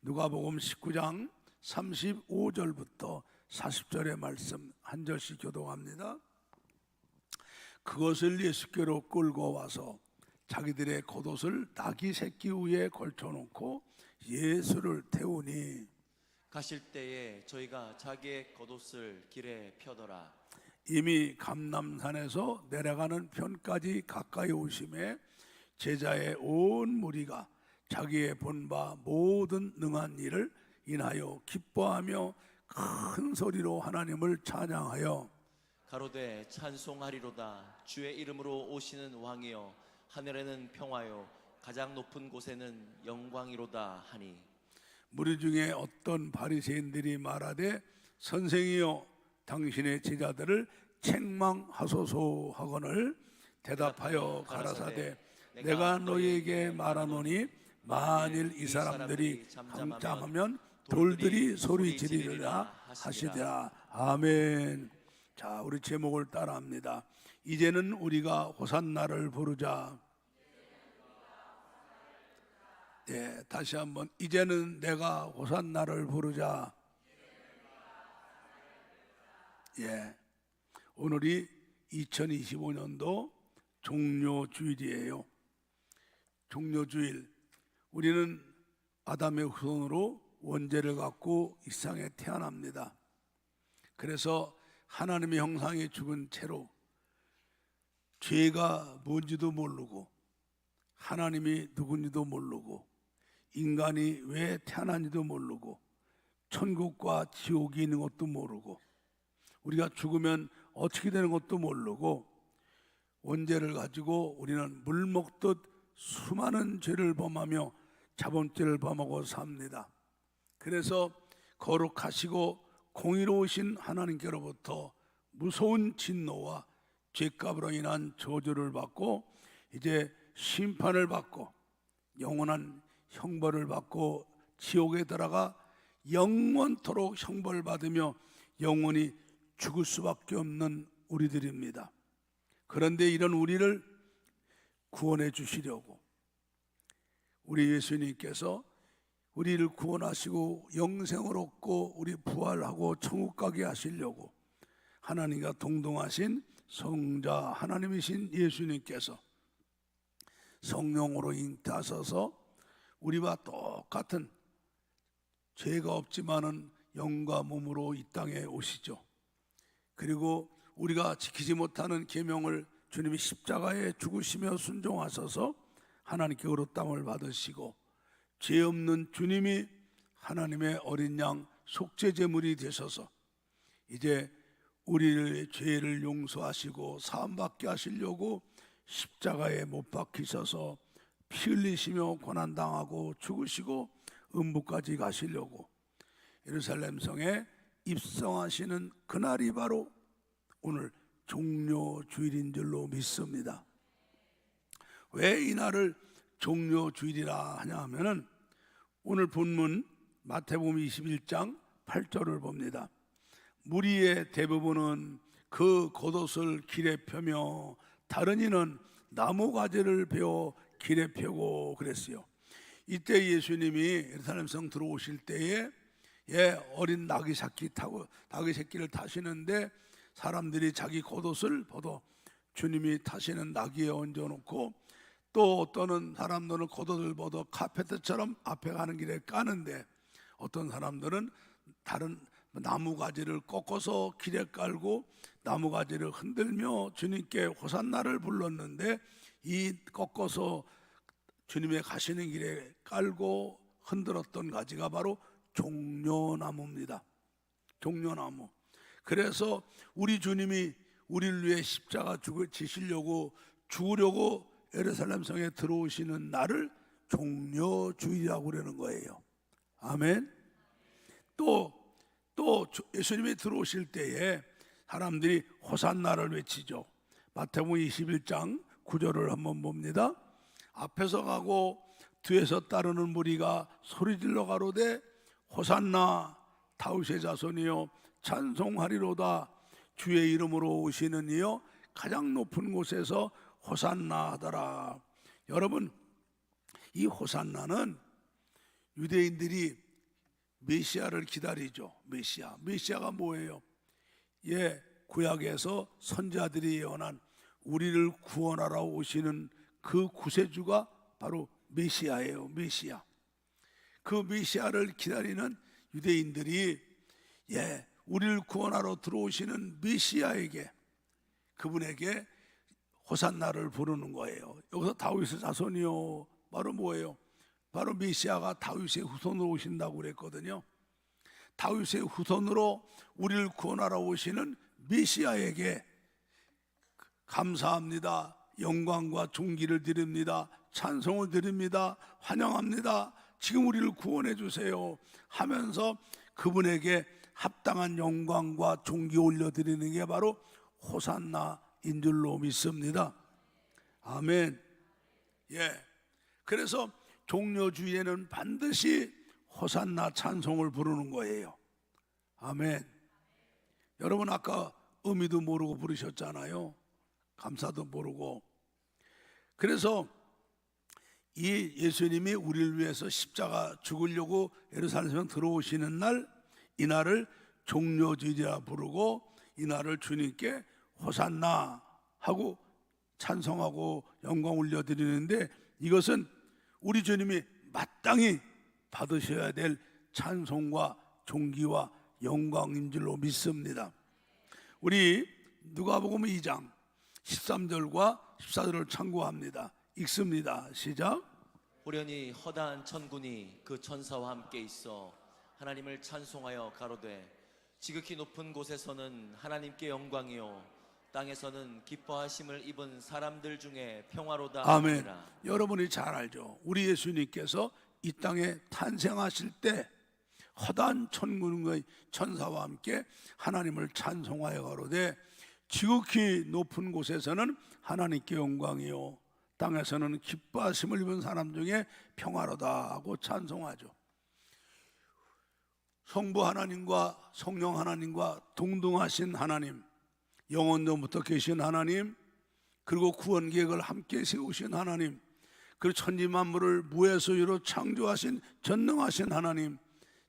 누가복음 19장 35절부터 40절의 말씀 한 절씩 교독합니다. 그것을 예수께로 끌고 와서 자기들의 겉옷을 나귀 새끼 위에 걸쳐놓고 예수를 태우니 가실 때에 저희가 자기의 겉옷을 길에 펴더라. 이미 감람산에서 내려가는 편까지 가까이 오심에 제자의 온 무리가 자기의 본 바 모든 능한 일을 인하여 기뻐하며 큰 소리로 하나님을 찬양하여 가로되 찬송하리로다. 주의 이름으로 오시는 왕이여, 하늘에는 평화요 가장 높은 곳에는 영광이로다 하니, 무리 중에 어떤 바리새인들이 말하되 선생이여 당신의 제자들을 책망하소서 하거늘 대답하여 가라사대 내가 너희에게 말하노니 만일 이 사람들이 잠잠하면 돌들이 소리 지르리라 하시더라. 아멘. 자, 우리 제목을 따라합니다. 이제는 우리가 호산나를 부르자. 네, 다시 한번 이제는 내가 호산나를 부르자. 예, 오늘이 2025년도 종료주일이에요. 종료주일. 우리는 아담의 후손으로 원죄를 갖고 이 세상에 태어납니다. 그래서 하나님의 형상에 죽은 채로 죄가 뭔지도 모르고 하나님이 누군지도 모르고 인간이 왜 태어난지도 모르고 천국과 지옥이 있는 것도 모르고 우리가 죽으면 어떻게 되는 것도 모르고 원죄를 가지고 우리는 물 먹듯 수많은 죄를 범하며 자본죄를 범하고 삽니다. 그래서 거룩하시고 공의로우신 하나님께로부터 무서운 진노와 죄값으로 인한 저주를 받고 이제 심판을 받고 영원한 형벌을 받고 지옥에 들어가 영원토록 형벌을 받으며 영원히 죽을 수밖에 없는 우리들입니다. 그런데 이런 우리를 구원해 주시려고 우리 예수님께서 우리를 구원하시고 영생을 얻고 우리 부활하고 천국 가게 하시려고 하나님과 동등하신 성자 하나님이신 예수님께서 성령으로 잉태하셔서 우리와 똑같은 죄가 없지만은 영과 몸으로 이 땅에 오시죠. 그리고 우리가 지키지 못하는 계명을 주님이 십자가에 죽으시며 순종하셔서 하나님께 의롭다함을 받으시고 죄 없는 주님이 하나님의 어린 양 속죄 제물이 되셔서 이제 우리의 죄를 용서하시고 사함받게 하시려고 십자가에 못 박히셔서 피 흘리시며 고난당하고 죽으시고 음부까지 가시려고 예루살렘 성에 입성하시는 그날이 바로 오늘 종료주일인 줄로 믿습니다. 왜 이 날을 종료주일이라 하냐 하면은 오늘 본문 마태복음 21장 8절을 봅니다. 무리의 대부분은 그 겉옷을 길에 펴며 다른 이는 나무 가지를 베어 길에 펴고 그랬어요. 이때 예수님이 예루살렘 성 들어오실 때에 어린 나귀 새끼를 타시는데 사람들이 자기 겉옷을 벗어 주님이 타시는 나귀에 얹어놓고 또 어떤 사람들은 겉옷을 벗어 카페트처럼 앞에 가는 길에 까는데 어떤 사람들은 다른 나무가지를 꺾어서 길에 깔고 나무가지를 흔들며 주님께 호산나를 불렀는데 이 꺾어서 주님의 가시는 길에 깔고 흔들었던 가지가 바로 종려나무입니다. 종려나무. 그래서 우리 주님이 우리를 위해 십자가 지시려고 죽으려고 예루살렘 성에 들어오시는 날을 종려주일이라고 그러는 거예요. 아멘. 또 예수님이 들어오실 때에 사람들이 호산나를 외치죠. 마태복음 21장 9절을 한번 봅니다. 앞에서 가고 뒤에서 따르는 무리가 소리질러 가로되 호산나 다윗의 자손이여 찬송하리로다. 주의 이름으로 오시는 이여 가장 높은 곳에서 호산나 하더라. 여러분, 이 호산나는 유대인들이 메시아를 기다리죠. 메시아가 뭐예요? 구약에서 선지자들이 예언한 우리를 구원하러 오시는 그 구세주가 바로 메시아예요. 메시아. 그 메시아를 기다리는 유대인들이 우리를 구원하러 들어오시는 메시아에게, 그분에게 호산나를 부르는 거예요. 여기서 다윗의 자손이요, 바로 뭐예요? 바로 메시아가 다윗의 후손으로 오신다고 그랬거든요. 다윗의 후손으로 우리를 구원하러 오시는 메시아에게 감사합니다, 영광과 존귀를 드립니다, 찬송을 드립니다, 환영합니다, 지금 우리를 구원해 주세요 하면서 그분에게 합당한 영광과 존귀 올려드리는 게 바로 호산나인 줄로 믿습니다. 아멘. 그래서 종려주의에는 반드시 호산나 찬송을 부르는 거예요. 아멘. 여러분 아까 의미도 모르고 부르셨잖아요. 감사도 모르고. 그래서 이 예수님이 우리를 위해서 십자가 죽으려고 예루살렘에 들어오시는 날, 이날을 종려주의라 부르고 이날을 주님께 호산나 하고 찬송하고 영광 올려드리는데, 이것은 우리 주님이 마땅히 받으셔야 될 찬송과 존귀와 영광인 줄로 믿습니다. 우리 누가복음 2장 13절과 14절을 참고합니다. 읽습니다. 시작. 호련히 허다한 천군이 그 천사와 함께 있어 하나님을 찬송하여 가로되 지극히 높은 곳에서는 하나님께 영광이요 땅에서는 기뻐하심을 입은 사람들 중에 평화로다. 아멘. 하니라. 여러분이 잘 알죠. 우리 예수님께서 이 땅에 탄생하실 때 허다한 천군의 천사와 함께 하나님을 찬송하여 가로되 지극히 높은 곳에서는 하나님께 영광이요 땅에서는 기뻐하심을 입은 사람 중에 평화로다 하고 찬송하죠. 성부 하나님과 성령 하나님과 동등하신 하나님, 영원전부터 계신 하나님, 그리고 구원 계획을 함께 세우신 하나님, 그리고 천지 만물을 무에서 유로 창조하신 전능하신 하나님,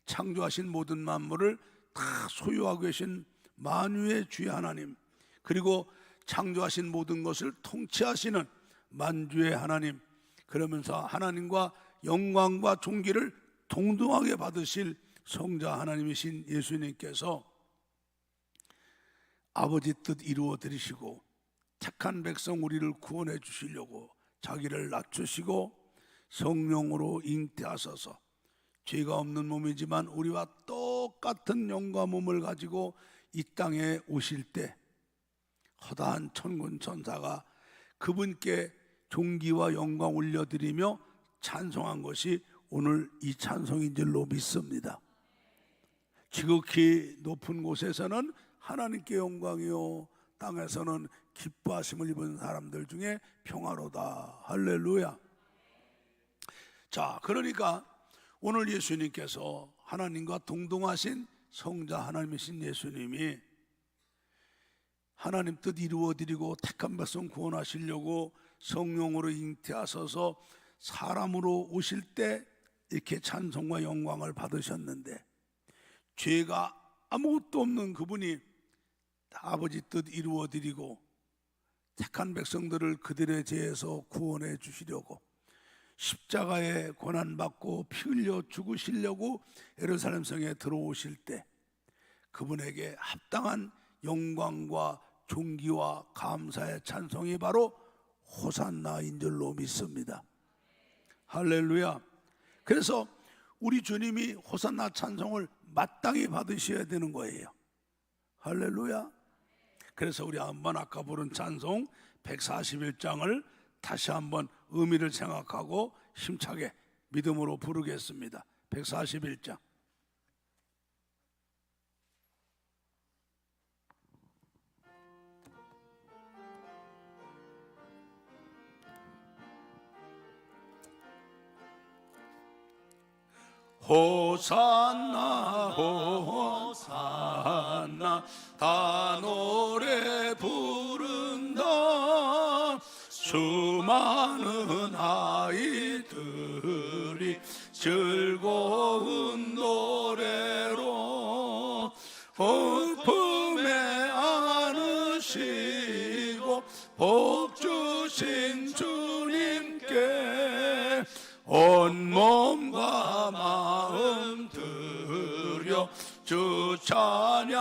창조하신 모든 만물을 다 소유하고 계신 만유의 주의 하나님, 그리고 창조하신 모든 것을 통치하시는 만주의 하나님, 그러면서 하나님과 영광과 존귀를 동등하게 받으실 성자 하나님이신 예수님께서 아버지 뜻 이루어 드리시고 택한 백성 우리를 구원해 주시려고 자기를 낮추시고 성령으로 잉태하셔서 죄가 없는 몸이지만 우리와 똑같은 영과 몸을 가지고 이 땅에 오실 때 허다한 천군 천사가 그분께 존귀와 영광 올려드리며 찬송한 것이 오늘 이 찬송인 줄로 믿습니다. 지극히 높은 곳에서는 하나님께 영광이요 땅에서는 기뻐하심을 입은 사람들 중에 평화로다. 할렐루야. 자, 그러니까 오늘 예수님께서 하나님과 동등하신 성자 하나님이신 예수님이 하나님 뜻 이루어드리고 택한 백성 구원하시려고 성령으로 잉태하셔서 사람으로 오실 때 이렇게 찬송과 영광을 받으셨는데, 죄가 아무것도 없는 그분이 아버지 뜻 이루어드리고 택한 백성들을 그들의 죄에서 구원해 주시려고 십자가에 고난받고 피 흘려 죽으시려고 예루살렘 성에 들어오실 때 그분에게 합당한 영광과 존귀와 감사의 찬송이 바로 호산나인 줄로 믿습니다. 할렐루야. 그래서 우리 주님이 호산나 찬송을 마땅히 받으셔야 되는 거예요. 할렐루야. 그래서 우리 한번 아까 부른 찬송 141장을 다시 한번 의미를 생각하고 힘차게 믿음으로 부르겠습니다. 141장. 호산나 호산나 다 노래 부른다. 수많은 아이들이 즐거운 노래 부르며 주 찬양합니다.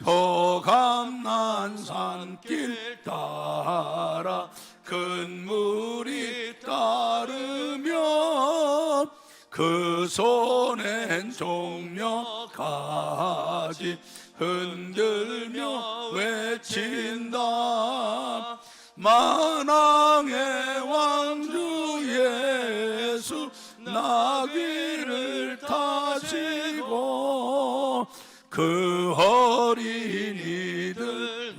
저 감난산길 따라 큰 물이 따르며 그 손엔 종려가지 흔들며 외친다. 만왕의 왕주 예수 나귀를 타시고 그 어린이들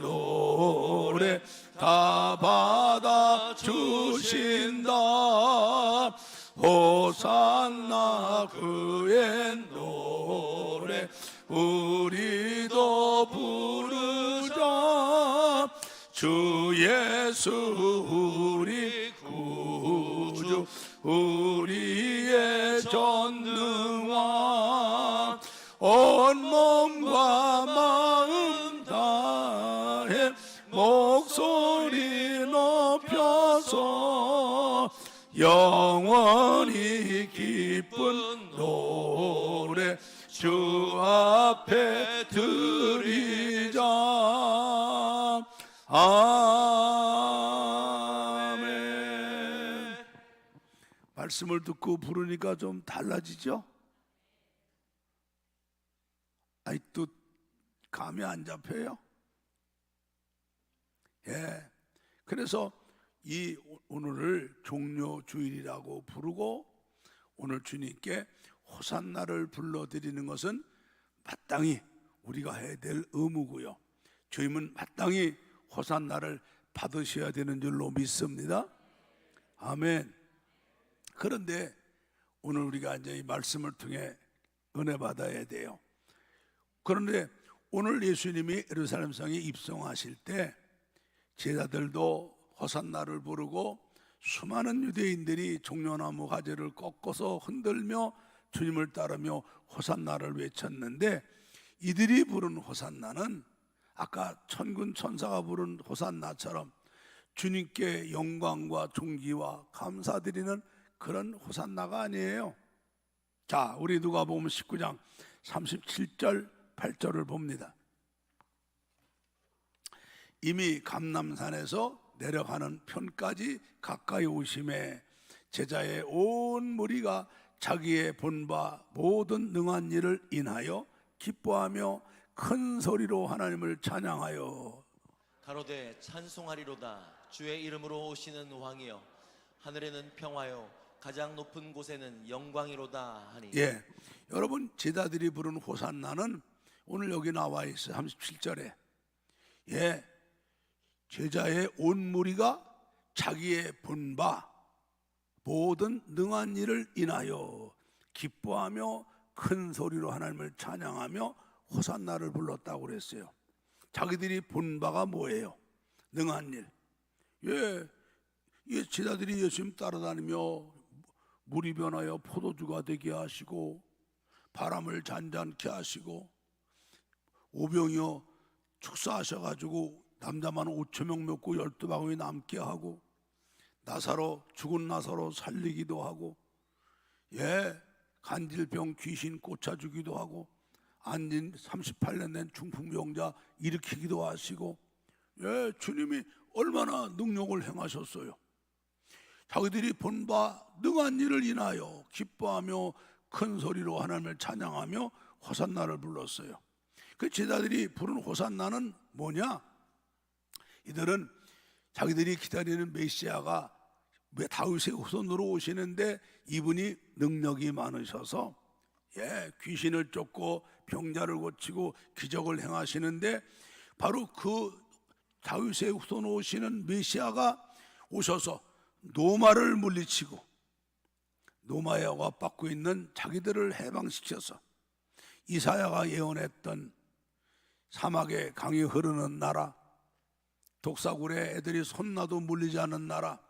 노래 다 받아 주신다. 호산나 그의 노래 우리도 부르자. 주 예수 우리 구주 우리의 전능왕 온몸과 마음 다해 목소리 높여서 영원히 기쁜 노래 주 앞에 드리자. 아멘. 말씀을 듣고 부르니까 좀 달라지죠? 아직도 감이 안 잡혀요? 예. 그래서 이 오늘을 종려 주일이라고 부르고 오늘 주님께 호산나를 불러드리는 것은 마땅히 우리가 해야 될 의무고요. 주님은 마땅히 호산나를 받으셔야 되는 줄로 믿습니다. 아멘. 그런데 오늘 우리가 이제 이 말씀을 통해 은혜 받아야 돼요. 그런데 오늘 예수님이 예루살렘 성에 입성하실 때 제자들도 호산나를 부르고 수많은 유대인들이 종려나무 가지를 꺾어서 흔들며 주님을 따르며 호산나를 외쳤는데 이들이 부른 호산나는 아까 천군 천사가 부른 호산나처럼 주님께 영광과 존귀와 감사드리는 그런 호산나가 아니에요. 자, 우리 누가복음 19장 37절 8절을 봅니다. 이미 감람산에서 내려가는 편까지 가까이 오심에 제자의 온 무리가 자기의 본바 모든 능한 일을 인하여 기뻐하며 큰 소리로 하나님을 찬양하여 가로되 찬송하리로다. 주의 이름으로 오시는 왕이여 하늘에는 평화요 가장 높은 곳에는 영광이로다 하니. 예, 여러분 제자들이 부른 호산나는 오늘 여기 나와 있어요. 37절에 예, 제자의 온 무리가 자기의 본바 모든 능한 일을 인하여 기뻐하며 큰 소리로 하나님을 찬양하며 호산나를 불렀다고 그랬어요. 자기들이 본바가 뭐예요? 능한 일. 예, 제자들이 예수님 따라다니며 물이 변하여 포도주가 되게 하시고 바람을 잔잔케 하시고 오병이어 축사하셔가지고 남자만 5,000명 먹고 12바구니 남게 하고 죽은 나사로 살리기도 하고 예, 간질병 귀신 꽂아주기도 하고 앉은 38년 된 중풍병자 일으키기도 하시고 예, 주님이 얼마나 능력을 행하셨어요. 자기들이 본바 능한 일을 인하여 기뻐하며 큰 소리로 하나님을 찬양하며 호산나를 불렀어요. 그 제자들이 부른 호산나는 뭐냐? 이들은 자기들이 기다리는 메시아가 다윗의 후손으로 오시는데 이분이 능력이 많으셔서 예, 귀신을 쫓고 병자를 고치고 기적을 행하시는데 바로 그 다윗의 후손으로 오시는 메시아가 오셔서 노마를 물리치고 노마에 억압받고 있는 자기들을 해방시켜서 이사야가 예언했던 사막에 강이 흐르는 나라, 독사굴에 애들이 손나도 물리지 않는 나라,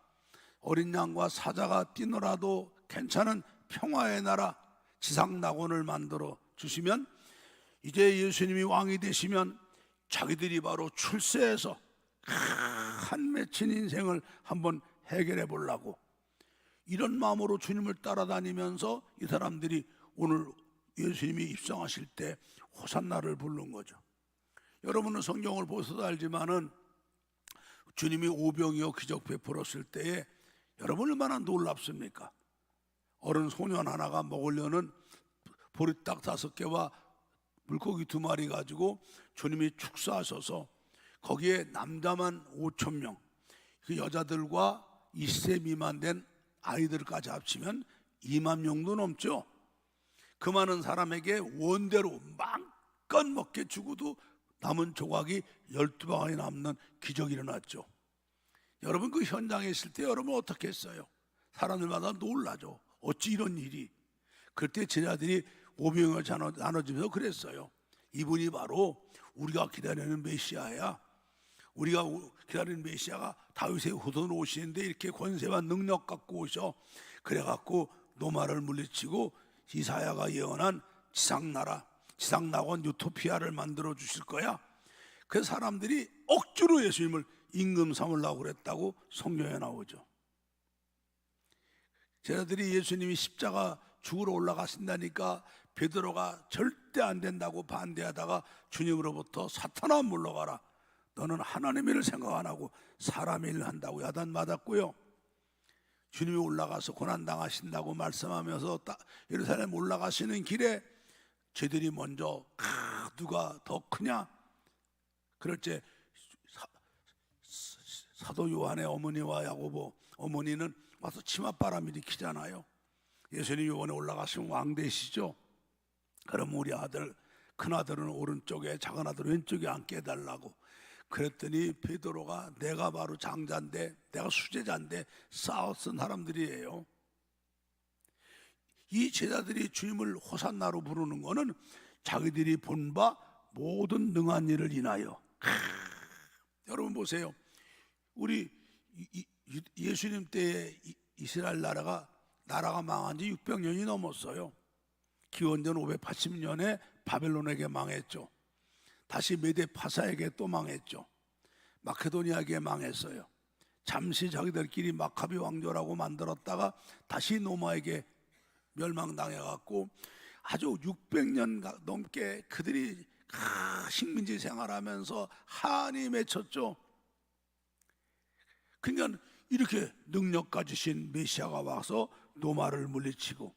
어린 양과 사자가 뛰노라도 괜찮은 평화의 나라, 지상 낙원을 만들어 주시면 이제 예수님이 왕이 되시면 자기들이 바로 출세해서 한 맺힌 인생을 한번 해결해 보려고 이런 마음으로 주님을 따라다니면서 이 사람들이 오늘 예수님이 입성하실 때 호산나를 부른 거죠. 여러분은 성경을 보셔도 알지만은 주님이 오병이어 기적 베풀었을 때에 여러분 얼마나 놀랍습니까? 어른 소년 하나가 먹으려는 보리떡 5개와 물고기 2마리 가지고 주님이 축사하셔서 거기에 남자만 5,000명, 그 여자들과 20세 미만 된 아이들까지 합치면 2만 명도 넘죠. 그 많은 사람에게 원대로 마음껏 먹게 주고도 남은 조각이 12방울이 남는 기적이 일어났죠. 여러분 그 현장에 있을 때 여러분 어떻게 했어요? 사람들마다 놀라죠. 어찌 이런 일이. 그때 제자들이 오병을 나눠주면서 그랬어요. 이분이 바로 우리가 기다리는 메시아야. 우리가 기다리는 메시아가 다윗의 후손으로 오시는데 이렇게 권세와 능력 갖고 오셔. 그래갖고 노마를 물리치고 이사야가 예언한 지상나라, 지상낙원 유토피아를 만들어 주실 거야. 그 사람들이 억지로 예수님을 임금 삼으려고 그랬다고 성경에 나오죠. 제자들이 예수님이 십자가 죽으러 올라가신다니까 베드로가 절대 안 된다고 반대하다가 주님으로부터 사탄아 물러가라, 너는 하나님의 일을 생각 안 하고 사람의 일을 한다고 야단 맞았고요. 주님이 올라가서 고난당하신다고 말씀하면서 예루살렘 올라가시는 길에 저들이 먼저 누가 더 크냐? 그럴 때 사도 요한의 어머니와 야고보 어머니는 와서 치맛바람 일으키잖아요. 예수님이 이번에 올라가시면 왕 되시죠. 그럼 우리 아들, 큰아들은 오른쪽에 작은 아들은 왼쪽에 앉게 해달라고. 그랬더니 베드로가 내가 바로 장자인데 내가 수제자인데 싸웠던 사람들이에요. 이 제자들이 주님을 호산나로 부르는 것은 자기들이 본 바 모든 능한 일을 인하여. 여러분 보세요. 우리 예수님 때에 이스라엘 나라가 망한 지 600년이 넘었어요. 기원전 580년에 바벨론에게 망했죠. 다시 메데 파사에게 또 망했죠. 마케도니아에게 망했어요. 잠시 자기들끼리 마카비 왕조라고 만들었다가 다시 로마에게 멸망당해갖고 아주 600년 넘게 그들이 식민지 생활하면서 한이 맺혔죠. 그러니까 이렇게 능력 가지신 메시아가 와서 노마를 물리치고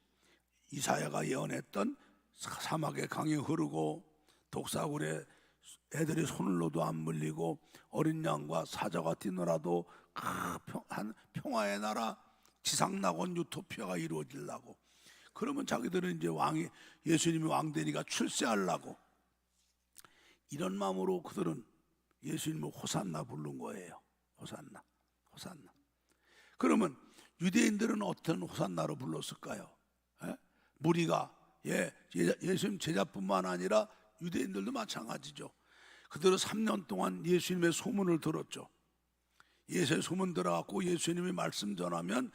이사야가 예언했던 사막의 강이 흐르고 독사굴에 애들이 손을 놓도 안 물리고 어린 양과 사자가 뛰노라도 한 평화의 나라 지상낙원 유토피아가 이루어지려고. 그러면 자기들은 이제 예수님이 왕 되니까 출세하려고. 이런 마음으로 그들은 예수님을 호산나 부른 거예요. 호산나. 그러면 유대인들은 어떤 호산나로 불렀을까요? 무리가 예수님 제자뿐만 아니라 유대인들도 마찬가지죠. 그들은 3년 동안 예수님의 소문을 들었죠. 예수의 소문 들어갖고 예수님이 말씀 전하면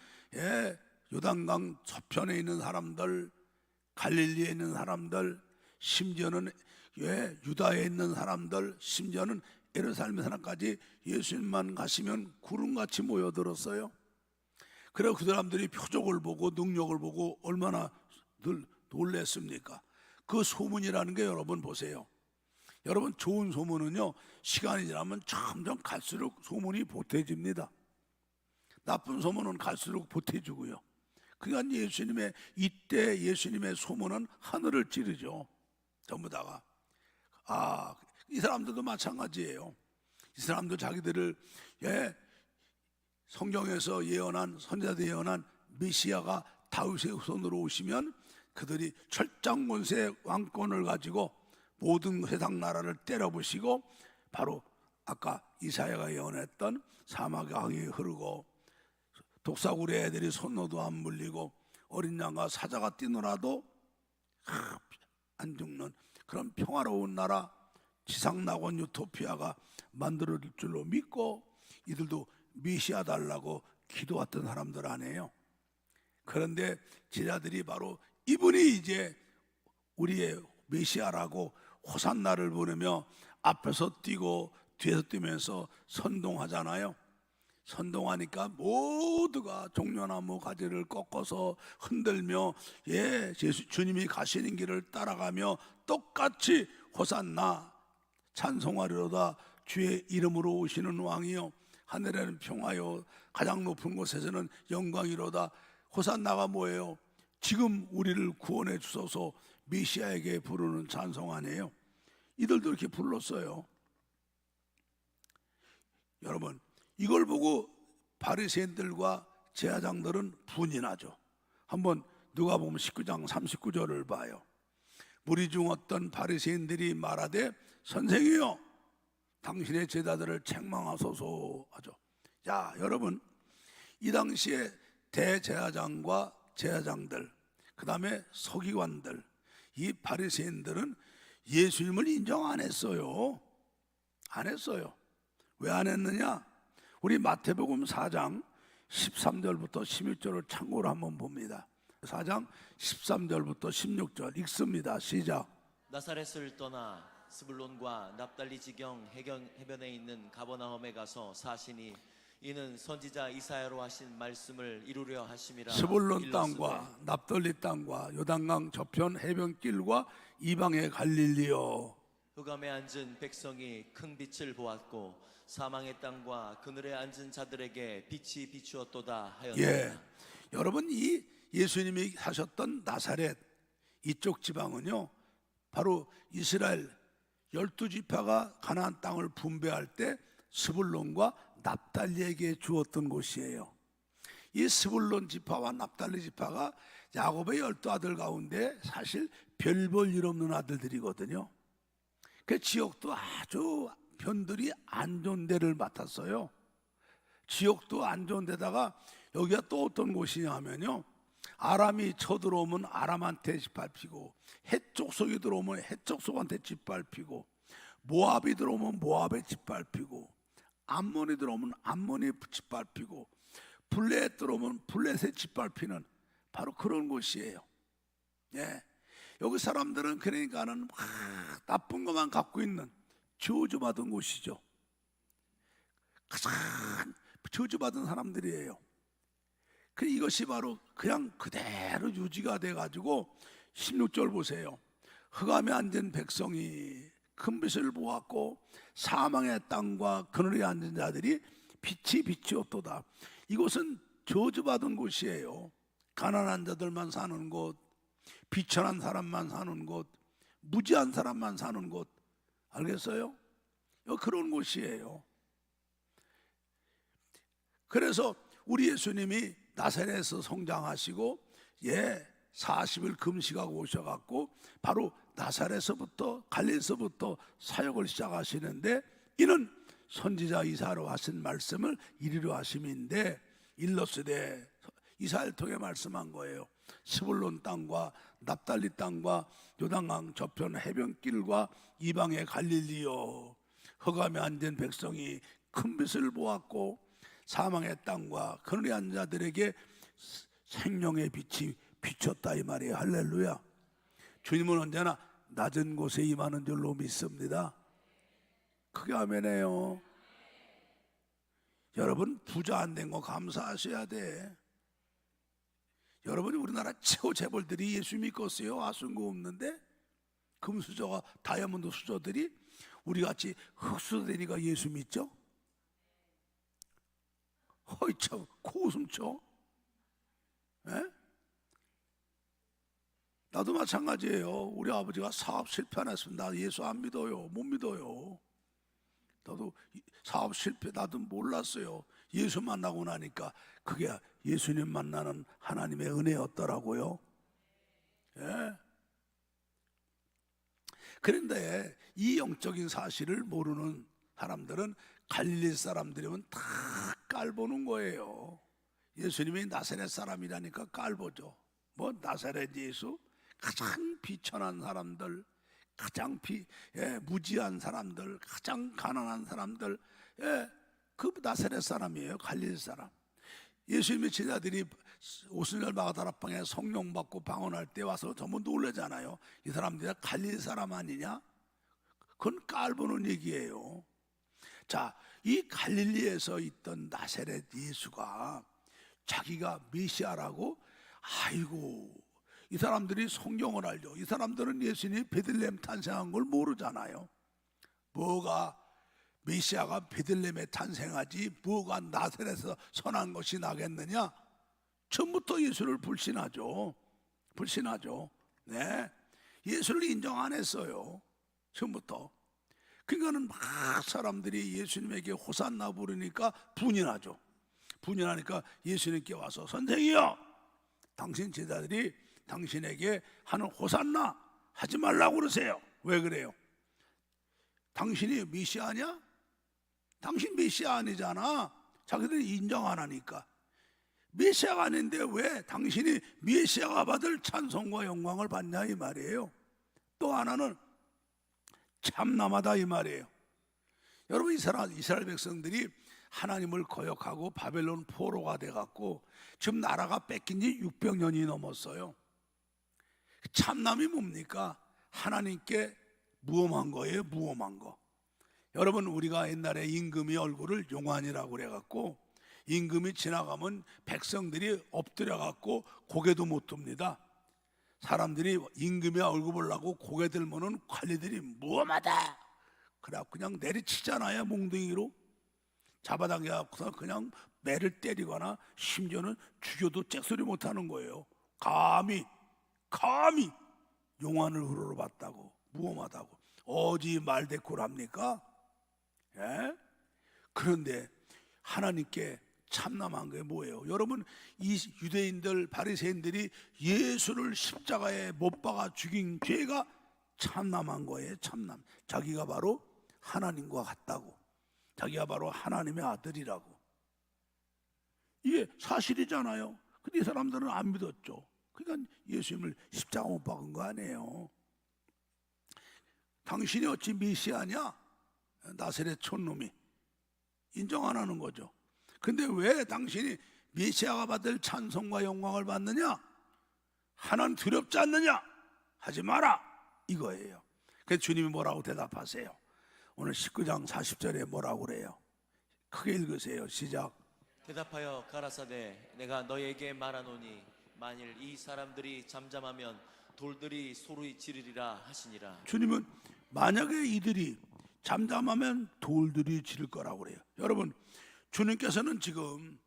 요단강 서편에 있는 사람들, 갈릴리에 있는 사람들, 심지어는 유다에 있는 사람들, 심지어는 예루살렘 사람까지 예수님만 가시면 구름같이 모여들었어요. 그래서 그 사람들이 표적을 보고 능력을 보고 얼마나 놀랬습니까? 그 소문이라는 게 여러분 보세요. 여러분 좋은 소문은요 시간이 지나면 점점 갈수록 소문이 보태집니다. 나쁜 소문은 갈수록 보태지고요. 그러니까 이때 예수님의 소문은 하늘을 찌르죠. 전부 다가. 이 사람들도 마찬가지예요. 이 사람도 자기들을 성경에서 예언한 선지자들이 예언한 메시아가 다윗의 후손으로 오시면 그들이 철장권세 왕권을 가지고 모든 세상 나라를 때려부시고 바로 아까 이사야가 예언했던 사막의 강이 흐르고 독사굴의 애들이 손노도 안 물리고 어린 양과 사자가 뛰노라도 안 죽는 그런 평화로운 나라 지상낙원 유토피아가 만들어질 줄로 믿고 이들도 메시아 달라고 기도했던 사람들 아니에요. 그런데 제자들이 바로 이분이 이제 우리의 메시아라고 호산나를 부르며 앞에서 뛰고 뒤에서 뛰면서 선동하잖아요. 선동하니까 모두가 종려나무 가지를 꺾어서 흔들며 주님이 가시는 길을 따라가며 똑같이 호산나 찬송하리로다. 주의 이름으로 오시는 왕이요 하늘에는 평화요 가장 높은 곳에서는 영광이로다. 호산나가 뭐예요? 지금 우리를 구원해 주소서 메시아에게 부르는 찬송 아니에요? 이들도 이렇게 불렀어요. 여러분, 이걸 보고 바리새인들과 제사장들은 분이 나죠. 한번 누가복음 19장 39절을 봐요. 무리 중 어떤 바리새인들이 말하되 선생이여 당신의 제자들을 책망하소서 하죠. 자, 여러분, 이 당시에 대제사장과 제사장들, 그 다음에 서기관들, 이 바리새인들은 예수님을 인정 안 했어요. 안 했어요. 왜 안 했느냐? 우리 마태복음 4장 13절부터 16절을 참고로 한번 봅니다. 4장 13절부터 16절 읽습니다. 시작. 나사렛을 떠나 스불론과 납달리 지경 해변에 있는 가버나움에 가서 사시니 이는 선지자 이사야로 하신 말씀을 이루려 하심이라. 스불론 땅과 납달리 땅과 요단강 저편 해변길과 이방의 갈릴리요. 흑암에 앉은 백성이 큰 빛을 보았고 사망의 땅과 그늘에 앉은 자들에게 빛이 비추었도다 하였다. 여러분, 이 예수님이 사셨던 나사렛 이쪽 지방은요, 바로 이스라엘 12지파가 가나안 땅을 분배할 때 스불론과 납달리에게 주었던 곳이에요. 이 스불론 지파와 납달리 지파가 야곱의 12아들 가운데 사실 별 볼 일 없는 아들들이거든요. 그 지역도 아주 편들이 안 좋은 데를 맡았어요. 지역도 안 좋은 데다가 여기가 또 어떤 곳이냐 하면요, 아람이 쳐들어오면 아람한테 짓밟히고, 해쪽 속이 들어오면 해쪽 속한테 짓밟히고, 모압이 들어오면 모압에 짓밟히고, 암몬이 들어오면 암몬이 짓밟히고, 블레셋 들어오면 블레셋에 짓밟히는 바로 그런 곳이에요. 여기 사람들은 그러니까는 나쁜 것만 갖고 있는 저주받은 곳이죠. 가장 저주받은 사람들이에요. 이것이 바로 그냥 그대로 유지가 돼가지고 16절 보세요. 흑암에 앉은 백성이 큰 빛을 보았고 사망의 땅과 그늘에 앉은 자들이 빛이 비추었도다. 이곳은 저주받은 곳이에요. 가난한 자들만 사는 곳, 비천한 사람만 사는 곳, 무지한 사람만 사는 곳, 알겠어요? 그런 곳이에요. 그래서 우리 예수님이 나사렛에서 성장하시고 40일 금식하고 오셔갖고 바로 나사렛에서부터 갈릴리에서부터 사역을 시작하시는데, 이는 선지자 이사야로 하신 말씀을 이루려 하심인데, 일러스되 이사야를 통해 말씀한 거예요. 스불론 땅과 납달리 땅과 요단강 저편 해변길과 이방의 갈릴리요, 흑암에 앉은 백성이 큰 빛을 보았고 사망의 땅과 그늘에 앉은 자들에게 생명의 빛이 비쳤다, 이 말이에요. 할렐루야. 주님은 언제나 낮은 곳에 임하는 줄로 믿습니다. 크게 아멘해요. 여러분, 부자 안 된 거 감사하셔야 돼. 여러분이 우리나라 최고 재벌들이 예수 믿겠어요? 아순고 없는데 금수저가 다이아몬드 수저들이 우리같이 흙수저 되니까 예수 믿죠? 허이 참 코웃음 쳐. 나도 마찬가지예요. 우리 아버지가 사업 실패 안 했으면 나 예수 안 믿어요. 못 믿어요. 나도 사업 실패, 나도 몰랐어요. 예수 만나고 나니까 그게 예수님 만나는 하나님의 은혜였더라고요. 그런데 이 영적인 사실을 모르는 사람들은 갈릴리 사람들이면 다 깔보는 거예요. 예수님이 나사렛 사람이라니까 깔보죠. 뭐 나사렛 예수? 가장 비천한 사람들, 가장 무지한 사람들, 가장 가난한 사람들, 그 나사렛 사람이에요. 갈릴리 사람. 예수님의 제자들이 오순절 마가다락방에 성령 받고 방언할 때 와서 전부 놀라잖아요. 이 사람들이 갈릴리 사람 아니냐? 그건 깔보는 얘기예요. 자, 이 갈릴리에서 있던 나사렛 예수가 자기가 메시아라고, 아이고, 이 사람들이 성경을 알죠. 이 사람들은 예수님이 베들레헴 탄생한 걸 모르잖아요. 뭐가 메시아가 베들레헴에 탄생하지 뭐가 나사렛에서 선한 것이 나겠느냐? 처음부터 예수를 불신하죠. 네, 예수를 인정 안 했어요. 처음부터. 그러니까는 막 사람들이 예수님에게 호산나 부르니까 분인하죠. 분인하니까 예수님께 와서, 선생이요, 당신 제자들이 당신에게 하는 호산나 하지 말라고 그러세요. 왜 그래요? 당신이 메시아냐? 당신 메시아 아니잖아. 자기들이 인정 안 하니까. 메시아가 아닌데 왜 당신이 메시아가 받을 찬송과 영광을 받냐 이 말이에요. 또 하나는 참남하다 이 말이에요. 여러분, 이스라엘 백성들이 하나님을 거역하고 바벨론 포로가 돼갖고 지금 나라가 뺏긴 지 600년이 넘었어요. 참남이 뭡니까? 하나님께 무엄한 거예요. 무엄한 거. 여러분, 우리가 옛날에 임금의 얼굴을 용환이라고 그래갖고 임금이 지나가면 백성들이 엎드려갖고 고개도 못 듭니다. 사람들이 임금의 얼굴 보려고 고개 들면은 관리들이 무엄하다 그래갖고 그냥 내리치잖아요. 몽둥이로 잡아당겨서 그냥 매를 때리거나 심지어는 죽여도 잭소리 못하는 거예요. 감히 용환을 우러러봤다고, 무엄하다고 어디 말대꾸를 합니까? 예? 그런데 하나님께 참남한 게 뭐예요? 여러분, 이 유대인들 바리새인들이 예수를 십자가에 못 박아 죽인 죄가 참남한 거예요. 참남. 자기가 바로 하나님과 같다고, 자기가 바로 하나님의 아들이라고. 이게 사실이잖아요. 근데 이 사람들은 안 믿었죠. 그러니까 예수님을 십자가 못 박은 거 아니에요. 당신이 어찌 메시아냐? 나사렛 촌놈이 인정 안 하는 거죠. 근데 왜 당신이 메시아가 받을 찬송과 영광을 받느냐? 하나는 두렵지 않느냐? 하지 마라 이거예요. 그래서 주님이 뭐라고 대답하세요? 오늘 19장 40절에 뭐라고 그래요? 크게 읽으세요. 시작. 대답하여 가라사대 내가 너에게 말하노니 만일 이 사람들이 잠잠하면 돌들이 소리 지르리라 하시니라. 주님은 만약에 이들이 잠잠하면 돌들이 지를 거라고 그래요. 여러분, 주님께서는 지금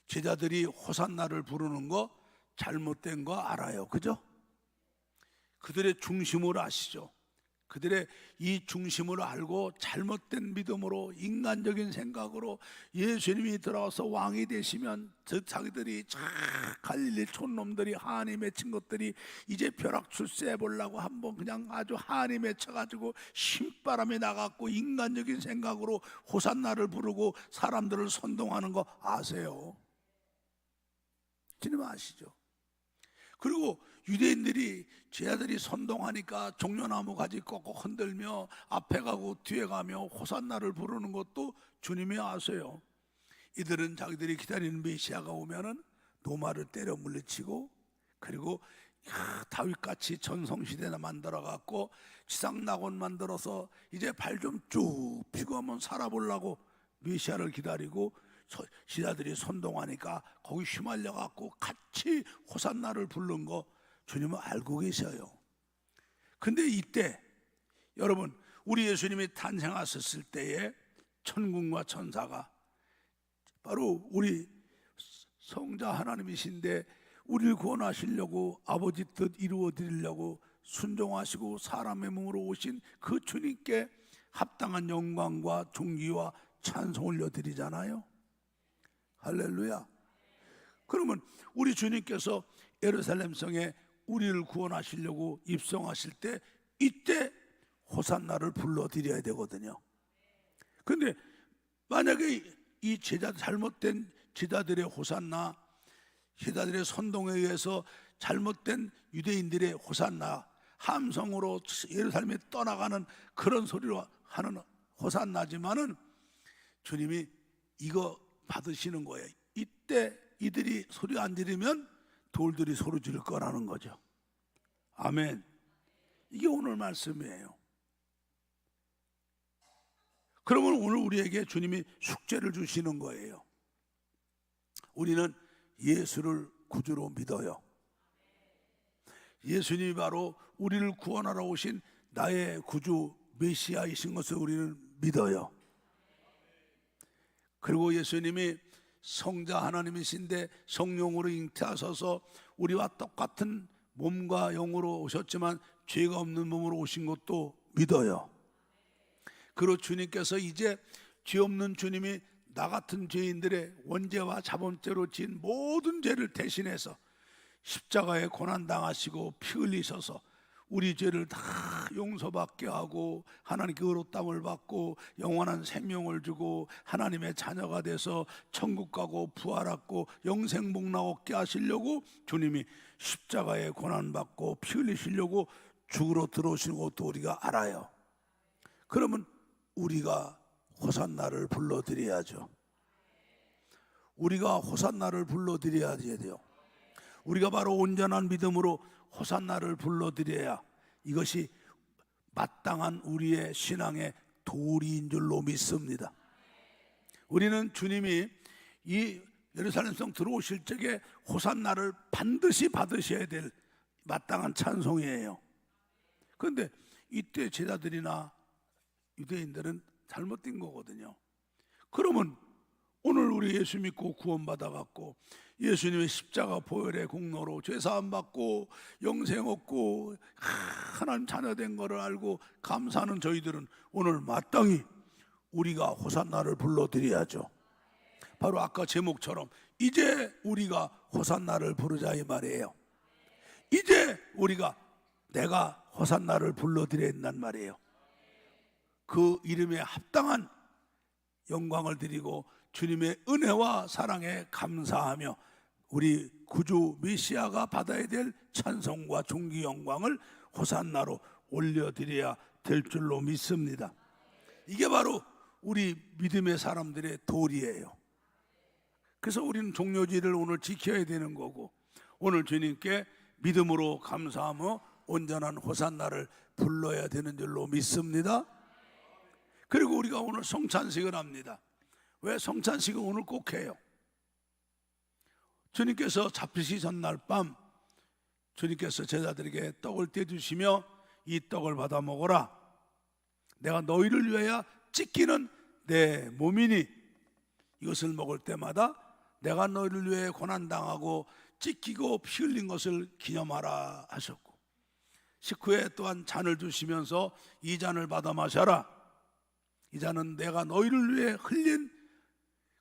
제자들이 호산나를 부르는 거 잘못된 거 알아요. 그죠? 그들의 중심을 아시죠? 그들의 이 중심을 알고 잘못된 믿음으로 인간적인 생각으로 예수님이 들어와서 왕이 되시면 자기들이 갈릴리 촌놈들이 한이 맺힌 것들이 이제 벼락 출세해 보려고 한번 그냥 아주 한이 맺혀가지고 신바람이 나갔고 인간적인 생각으로 호산나를 부르고 사람들을 선동하는 거 아세요? 주님 아시죠? 그리고 유대인들이 제자들이 선동하니까 종려나무 가지 꺾고 흔들며 앞에 가고 뒤에 가며 호산나를 부르는 것도 주님이 아세요. 이들은 자기들이 기다리는 메시아가 오면은 노마를 때려 물리치고, 그리고 다윗같이 전성시대나 만들어 갖고 지상낙원 만들어서 이제 발 좀 쭉 펴고 한번 살아보려고 메시아를 기다리고 제자들이 선동하니까 거기 휘말려 갖고 같이 호산나를 부른 거 주님은 알고 계셔요. 근데 이때 여러분, 우리 예수님이 탄생하셨을 때에 천군과 천사가 바로 우리 성자 하나님이신데 우리를 구원하시려고 아버지 뜻 이루어 드리려고 순종하시고 사람의 몸으로 오신 그 주님께 합당한 영광과 존귀와 찬송 올려드리잖아요. 할렐루야. 그러면 우리 주님께서 예루살렘 성에 우리를 구원하시려고 입성하실 때 이때 호산나를 불러드려야 되거든요. 근데 만약에 이 잘못된 제자들의 호산나, 제자들의 선동에 의해서 잘못된 유대인들의 호산나, 함성으로 예루살렘에 떠나가는 그런 소리로 하는 호산나지만은 주님이 이거 받으시는 거예요. 이때 이들이 소리 안 지르면 돌들이 소리 지를 거라는 거죠. 아멘. 이게 오늘 말씀이에요. 그러면 오늘 우리에게 주님이 숙제를 주시는 거예요. 우리는 예수를 구주로 믿어요. 예수님이 바로 우리를 구원하러 오신 나의 구주 메시아이신 것을 우리는 믿어요. 그리고 예수님이 성자 하나님이신데 성령으로 잉태하셔서 우리와 똑같은 몸과 영으로 오셨지만 죄가 없는 몸으로 오신 것도 믿어요. 그리고 주님께서 이제 죄 없는 주님이 나 같은 죄인들의 원죄와 자범죄로 지은 모든 죄를 대신해서 십자가에 고난당하시고 피 흘리셔서 우리 죄를 다 용서받게 하고 하나님께 의롭다함을 받고 영원한 생명을 주고 하나님의 자녀가 돼서 천국 가고 부활하고 영생 복락 얻게 하시려고 주님이 십자가에 고난받고 피 흘리시려고 죽으러 들어오시는 것도 우리가 알아요. 그러면 우리가 호산나를 불러드려야죠. 우리가 호산나를 불러드려야 돼요. 우리가 바로 온전한 믿음으로 호산나를 불러드려야 이것이 마땅한 우리의 신앙의 도리인 줄로 믿습니다. 우리는 주님이 이 예루살렘 성 들어오실 적에 호산나를 반드시 받으셔야 될 마땅한 찬송이에요. 그런데 이때 제자들이나 유대인들은 잘못된 거거든요. 그러면 오늘 우리 예수 믿고 구원받아갖고 예수님의 십자가 보혈의 공로로 죄사함 받고 영생 얻고 하나님 자녀 된 거를 알고 감사하는 저희들은 오늘 마땅히 우리가 호산나를 불러드려야죠. 바로 아까 제목처럼 이제 우리가 호산나를 부르자 이 말이에요. 이제 우리가 내가 호산나를 불러드려야 한단 말이에요. 그 이름에 합당한 영광을 드리고 주님의 은혜와 사랑에 감사하며 우리 구주 메시아가 받아야 될 찬송과 존귀 영광을 호산나로 올려드려야 될 줄로 믿습니다. 이게 바로 우리 믿음의 사람들의 도리예요. 그래서 우리는 종료지를 오늘 지켜야 되는 거고 오늘 주님께 믿음으로 감사하며 온전한 호산나를 불러야 되는 줄로 믿습니다. 그리고 우리가 오늘 성찬식을 합니다. 왜 성찬식을 오늘 꼭 해요? 주님께서 잡히시 전날 밤 주님께서 제자들에게 떡을 떼주시며 이 떡을 받아 먹어라. 내가 너희를 위하여 찢기는 내 몸이니 이것을 먹을 때마다 내가 너희를 위해 고난당하고 찢기고 피 흘린 것을 기념하라 하셨고 식후에 또한 잔을 주시면서 이 잔을 받아 마셔라. 이 잔은 내가 너희를 위해 흘린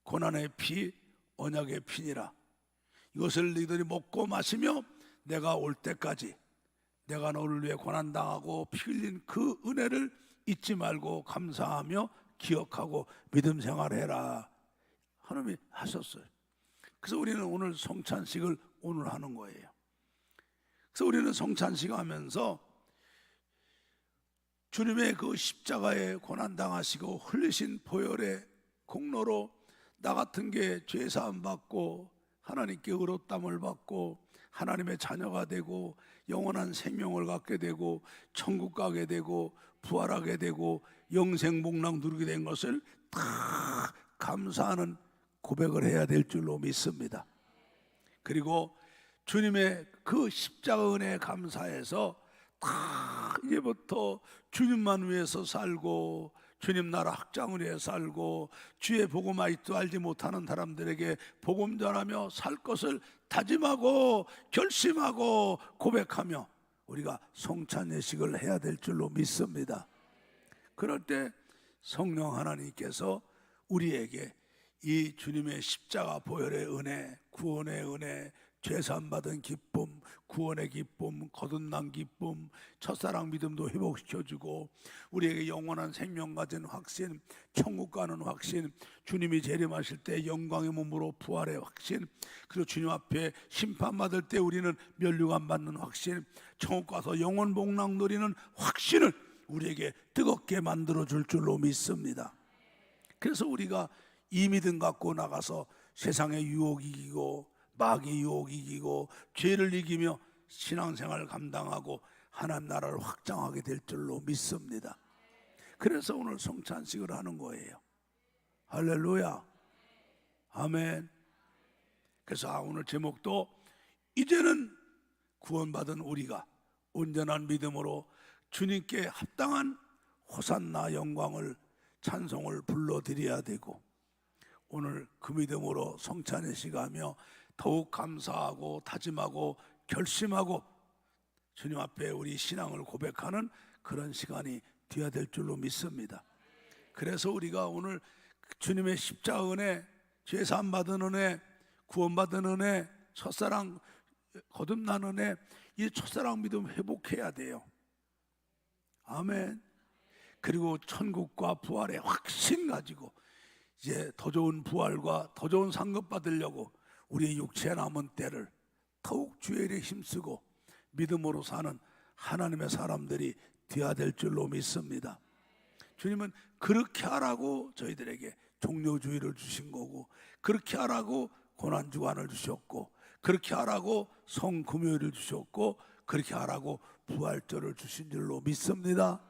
고난의 피 언약의 피니라. 이것을 너희들이 먹고 마시며 내가 올 때까지 내가 너를 위해 고난당하고 피 흘린 그 은혜를 잊지 말고 감사하며 기억하고 믿음 생활해라 하나님이 하셨어요. 그래서 우리는 오늘 성찬식을 오늘 하는 거예요. 그래서 우리는 성찬식 하면서 주님의 그 십자가에 고난당하시고 흘리신 보혈의 공로로 나 같은 게 죄사함 받고 하나님께 의롭다함을 받고 하나님의 자녀가 되고 영원한 생명을 갖게 되고 천국 가게 되고 부활하게 되고 영생 복락 누리게 된 것을 다 감사하는 고백을 해야 될 줄로 믿습니다. 그리고 주님의 그 십자가 은혜에 감사해서 다 이제부터 주님만 위해서 살고 주님 나라 확장을 위해 살고 주의 복음 아직도 알지 못하는 사람들에게 복음 전하며 살 것을 다짐하고 결심하고 고백하며 우리가 성찬 예식을 해야 될 줄로 믿습니다. 그럴 때 성령 하나님께서 우리에게 이 주님의 십자가 보혈의 은혜, 구원의 은혜, 죄사함 받은 기쁨, 구원의 기쁨, 거듭난 기쁨, 첫사랑 믿음도 회복시켜주고 우리에게 영원한 생명 가진 확신, 천국 가는 확신, 주님이 재림하실 때 영광의 몸으로 부활의 확신, 그리고 주님 앞에 심판받을 때 우리는 면류관 받는 확신, 천국 가서 영원 복락 누리는 확신을 우리에게 뜨겁게 만들어줄 줄로 믿습니다. 그래서 우리가 이 믿음 갖고 나가서 세상의 유혹 이기고 마귀의 유혹 이기고 죄를 이기며 신앙생활을 감당하고 하나님 나라를 확장하게 될 줄로 믿습니다. 그래서 오늘 성찬식을 하는 거예요. 할렐루야. 아멘. 그래서 오늘 제목도 이제는 구원받은 우리가 온전한 믿음으로 주님께 합당한 호산나 영광을 찬송을 불러드려야 되고, 오늘 그 믿음으로 성찬회식하며 더욱 감사하고 다짐하고 결심하고 주님 앞에 우리 신앙을 고백하는 그런 시간이 되어야 될 줄로 믿습니다. 그래서 우리가 오늘 주님의 십자가 은혜, 죄사함 받은 은혜, 구원받은 은혜, 첫사랑 거듭난 은혜, 이 첫사랑 믿음 회복해야 돼요. 아멘. 그리고 천국과 부활의 확신 가지고 이제 더 좋은 부활과 더 좋은 상급 받으려고 우리의 육체에 남은 때를 더욱 주의 일에 힘쓰고 믿음으로 사는 하나님의 사람들이 되어야 될 줄로 믿습니다. 주님은 그렇게 하라고 저희들에게 종료주의를 주신 거고, 그렇게 하라고 고난주간을 주셨고, 그렇게 하라고 성금요일을 주셨고, 그렇게 하라고 부활절을 주신 줄로 믿습니다.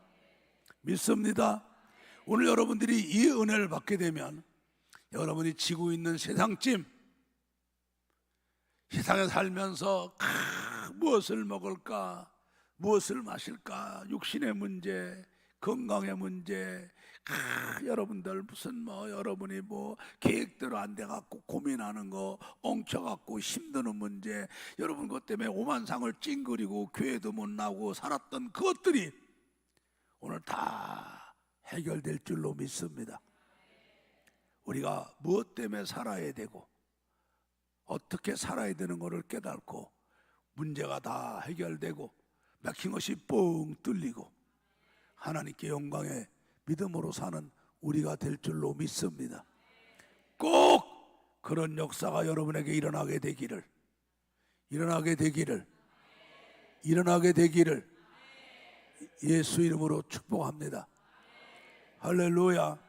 믿습니다. 오늘 여러분들이 이 은혜를 받게 되면 여러분이 지고 있는 세상찜, 세상에 살면서 무엇을 먹을까, 무엇을 마실까, 육신의 문제, 건강의 문제, 여러분들 무슨 여러분이 계획대로 안 돼갖고 고민하는 거, 엉켜갖고 힘드는 문제, 여러분 그것 때문에 오만상을 찡그리고 교회도 못 나오고 살았던 그것들이 오늘 다 해결될 줄로 믿습니다. 우리가 무엇 때문에 살아야 되고 어떻게 살아야 되는 것을 깨닫고 문제가 다 해결되고 막힌 것이 뻥 뚫리고 하나님께 영광의 믿음으로 사는 우리가 될 줄로 믿습니다. 꼭 그런 역사가 여러분에게 일어나게 되기를 예수 이름으로 축복합니다. 할렐루야.